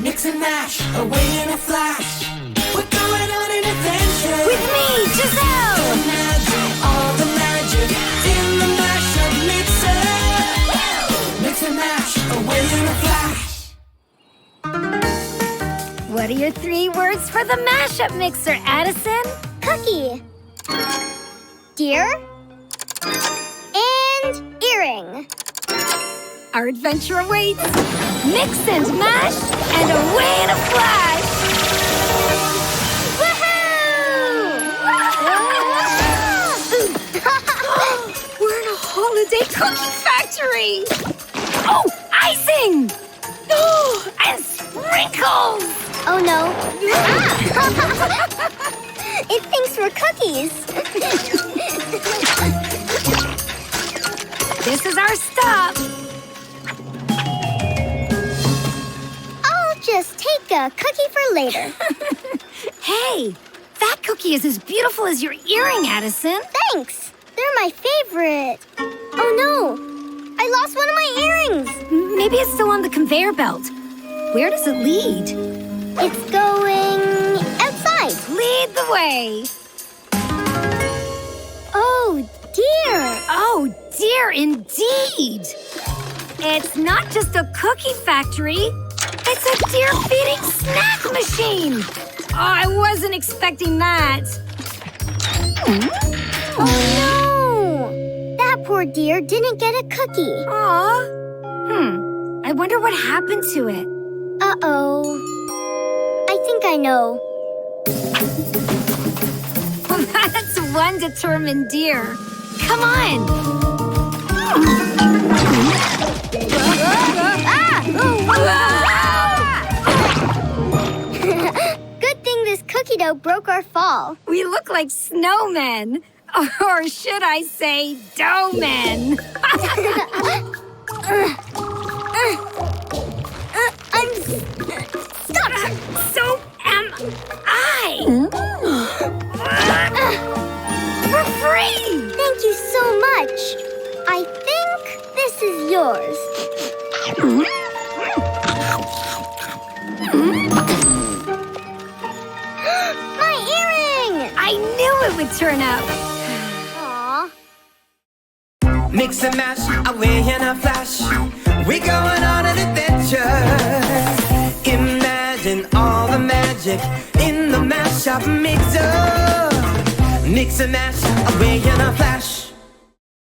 Mix and mash, away in a flash. We're going on an adventure. With me, Gisele! Imagine all the magic in the mashup mixer. Mix and mash, away in a flash. What are your 3 words for the mashup mixer, Addison? Cookie. Deer. And earring. Our adventure awaits. Mix and mash, and away in a flash! Woohoo! We're in a holiday cookie factory! Oh, icing! Oh, and sprinkles! Oh no. It thinks we're cookies. This is our stop. I'll just take a cookie for later. Hey, that cookie is as beautiful as your earring, Addison. Thanks. They're my favorite. Oh no. I lost one of my earrings. Maybe it's still on the conveyor belt. Where does it lead? It's going outside. Lead the way. Oh dear. Oh, dear, indeed. It's not just a cookie factory. It's a deer-feeding snack machine. Oh, I wasn't expecting that. Oh no. That poor deer didn't get a cookie. Aw. I wonder what happened to it. Uh-oh. I think I know. That's one determined deer. Come on. Good thing this cookie dough broke our fall. We look like snowmen. Or should I say, dough men. I'm stuck. So am I. We're free. Thank you so much. I think this is yours. My earring! I knew it would turn up. Aw. Mix and mash, away in a flash. We're going on an adventure. Imagine all the magic in the mashup mixer. Mix and mash, away in a flash.